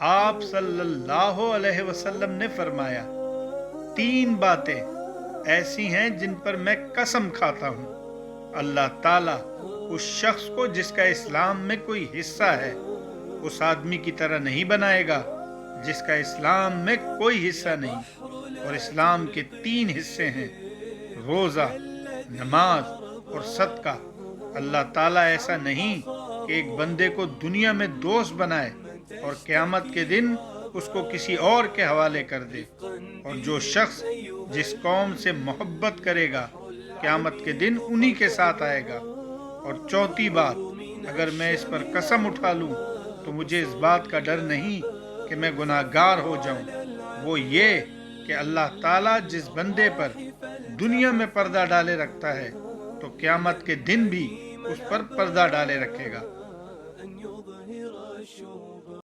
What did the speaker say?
आप सल्लल्लाहु अलैहि वसल्लम ने फरमाया, तीन बातें ऐसी हैं जिन पर मैं कसम खाता हूँ, अल्लाह ताला उस शख्स को जिसका इस्लाम में कोई हिस्सा है उस आदमी की तरह नहीं बनाएगा जिसका इस्लाम में कोई हिस्सा नहीं। और इस्लाम के तीन हिस्से हैं, रोज़ा, नमाज और सदका। अल्लाह ताला ऐसा नहीं कि एक बंदे को दुनिया में दोस्त बनाए और क़यामत के दिन उसको किसी और के हवाले कर दे। और जो शख्स जिस कौम से मोहब्बत करेगा क़यामत के दिन उन्हीं के साथ आएगा। और चौथी बात, अगर मैं इस पर कसम उठा लूँ तो मुझे इस बात का डर नहीं कि मैं गुनाहगार हो जाऊँ। वो ये कि अल्लाह ताला जिस बंदे पर दुनिया में पर्दा डाले रखता है तो क़यामत के दिन भी उस पर पर्दा डाले रखेगा।